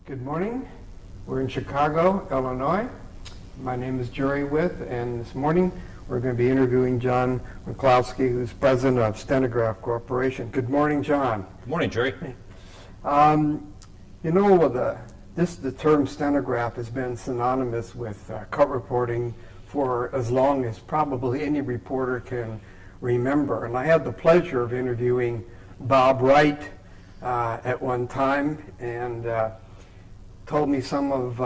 Good morning. We're in Chicago, Illinois. My name is Jerry With, and this morning we're going to be interviewing John Wenclawski, who's president of Stenograph Corporation. Good morning, John. Good morning, Jerry. You know, the term stenograph has been synonymous with court reporting for as long as probably any reporter can remember. And I had the pleasure of interviewing Bob Wright at one time, and told me some of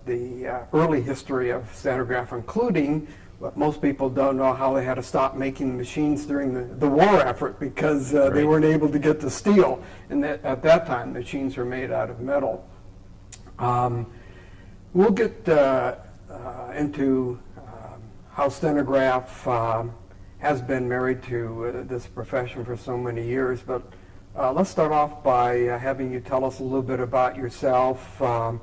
the early history of stenograph, including what most people don't know, how they had to stop making machines during the war effort because they weren't able to get the steel. And at that time, machines were made out of metal. We'll get into how stenograph has been married to this profession for so many years, but let's start off by having you tell us a little bit about yourself, where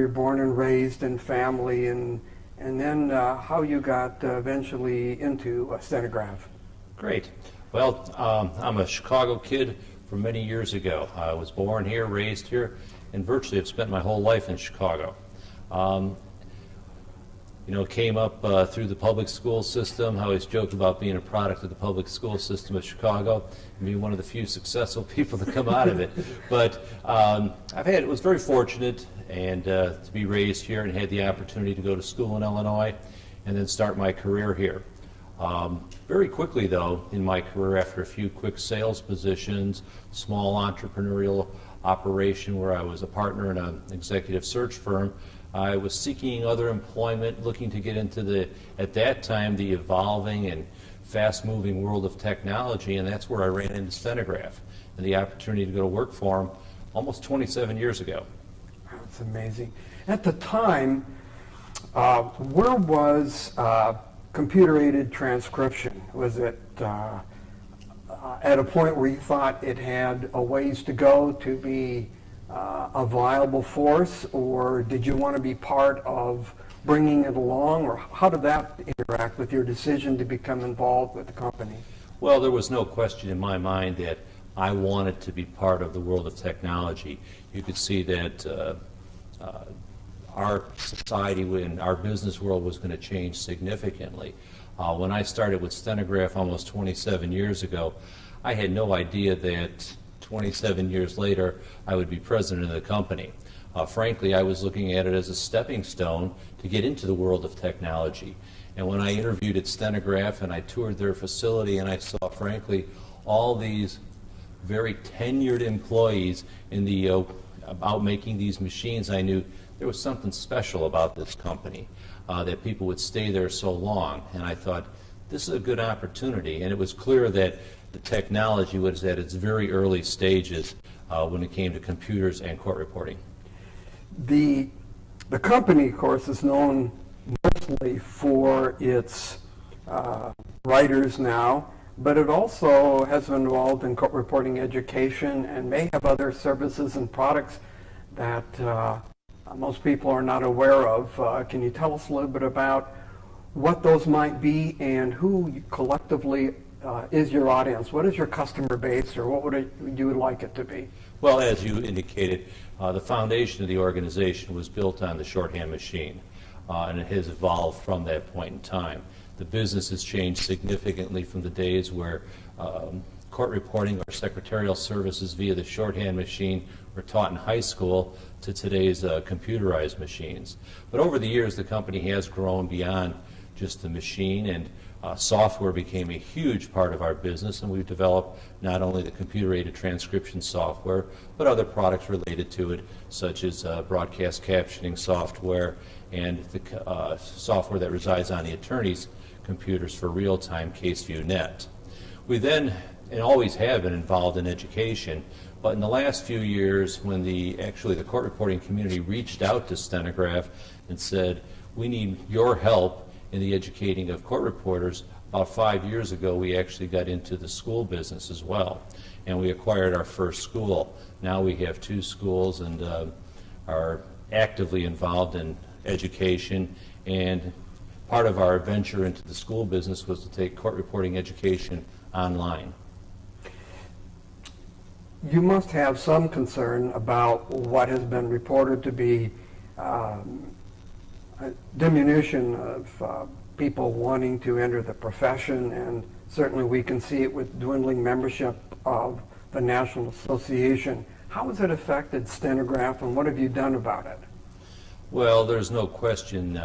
you're born and raised and family, and then how you got eventually into stenograph. Great. Well, I'm a Chicago kid from many years ago. I was born here, raised here, and virtually have spent my whole life in Chicago. Came up through the public school system. I always joke about being a product of the public school system of Chicago and being one of the few successful people to come out of it. But was very fortunate and to be raised here and had the opportunity to go to school in Illinois and then start my career here. Very quickly, though, in my career, after a few quick sales positions, small entrepreneurial operation where I was a partner in an executive search firm, I was seeking other employment, looking to get into at that time, the evolving and fast-moving world of technology, and that's where I ran into Stenograph and the opportunity to go to work for them almost 27 years ago. That's amazing. At the time, where was computer-aided transcription? Was it at a point where you thought it had a ways to go to be a viable force, or did you want to be part of bringing it along, or how did that interact with your decision to become involved with the company? Well, there was no question in my mind that I wanted to be part of the world of technology. You could see that our society and our business world was going to change significantly. When I started with Stenograph almost 27 years ago, I had no idea that 27 years later I would be president of the company. Frankly, I was looking at it as a stepping stone to get into the world of technology. And when I interviewed at Stenograph and I toured their facility and I saw, frankly, all these very tenured employees in about making these machines, I knew there was something special about this company, that people would stay there so long. And I thought, this is a good opportunity. And it was clear that the technology was at its very early stages when it came to computers and court reporting. The company, of course, is known mostly for its writers now, but it also has been involved in court reporting education and may have other services and products that most people are not aware of. Can you tell us a little bit about what those might be and who collectively is your audience? What is your customer base, or what would you like it to be? Well, as you indicated, the foundation of the organization was built on the shorthand machine, and it has evolved from that point in time. The business has changed significantly from the days where court reporting or secretarial services via the shorthand machine were taught in high school to today's computerized machines. But over the years, the company has grown beyond just the machine, and software became a huge part of our business, and we've developed not only the computer-aided transcription software, but other products related to it, such as broadcast captioning software and the software that resides on the attorney's computers for real-time CaseViewNet. We then, and always have been involved in education, but in the last few years, when the court reporting community reached out to Stenograph and said, we need your help in the educating of court reporters, about 5 years ago we actually got into the school business as well, and we acquired our first school. Now we have 2 schools and are actively involved in education, and part of our venture into the school business was to take court reporting education online. You must have some concern about what has been reported to be a diminution of people wanting to enter the profession, and certainly we can see it with dwindling membership of the National Association. How has it affected Stenograph, and what have you done about it? Well, there's no question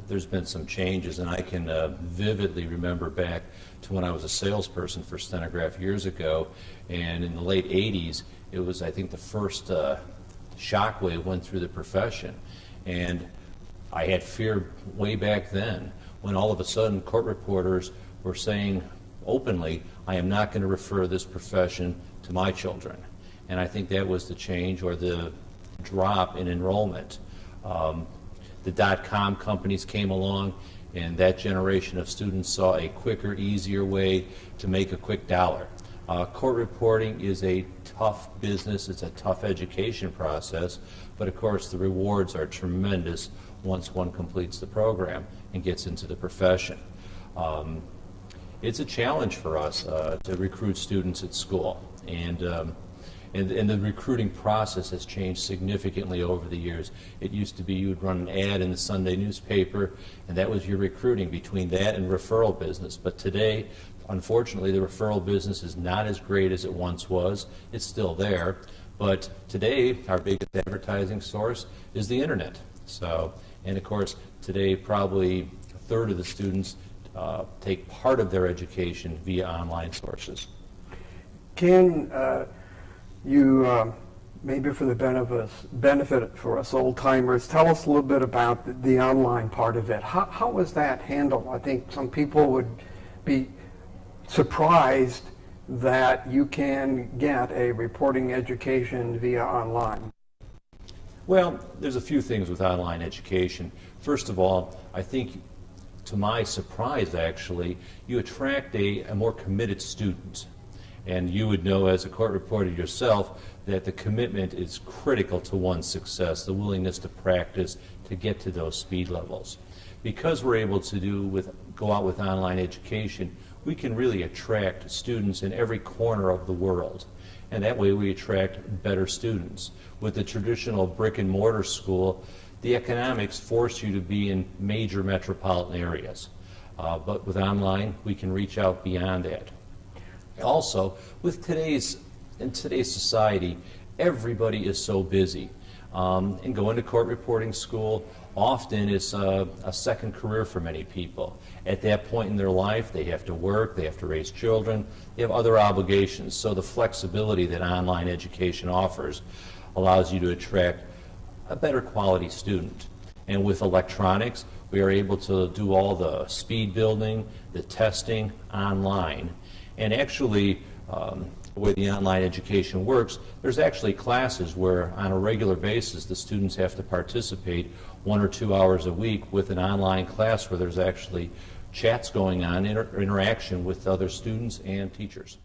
there's been some changes, and I can vividly remember back to when I was a salesperson for Stenograph years ago, and in the late 80s, it was, I think, the first shockwave went through the profession. And I had fear way back then when all of a sudden court reporters were saying openly, I am not going to refer this profession to my children. And I think that was the change, or the drop in enrollment. The dot-com companies came along, and that generation of students saw a quicker, easier way to make a quick dollar. Court reporting is a tough business. It's a tough education process, but of course the rewards are tremendous once one completes the program and gets into the profession. It's a challenge for us to recruit students at school, and the recruiting process has changed significantly over the years. It used to be you would run an ad in the Sunday newspaper, and that was your recruiting, between that and referral business. But today, unfortunately, the referral business is not as great as it once was. It's still there, but today our biggest advertising source is the internet. So, and of course, today probably a third of the students take part of their education via online sources. Can you, maybe for the benefit for us old-timers, tell us a little bit about the online part of it. How was that handled? I think some people would be surprised that you can get a reporting education via online. Well, there's a few things with online education. First of all, I think, to my surprise actually, you attract a more committed student. And you would know as a court reporter yourself that the commitment is critical to one's success, the willingness to practice to get to those speed levels. Because we're able to go out with online education, we can really attract students in every corner of the world. And that way we attract better students. With the traditional brick and mortar school, the economics force you to be in major metropolitan areas. But with online, we can reach out beyond that. Also, in today's society, everybody is so busy. And going to court reporting school often is a second career for many people. At that point in their life, they have to work, they have to raise children, they have other obligations. So the flexibility that online education offers allows you to attract a better quality student. And with electronics, we are able to do all the speed building, the testing online. And actually, the way the online education works, there's actually classes where on a regular basis the students have to participate 1 or 2 hours a week with an online class where there's actually chats going on, interaction with other students and teachers.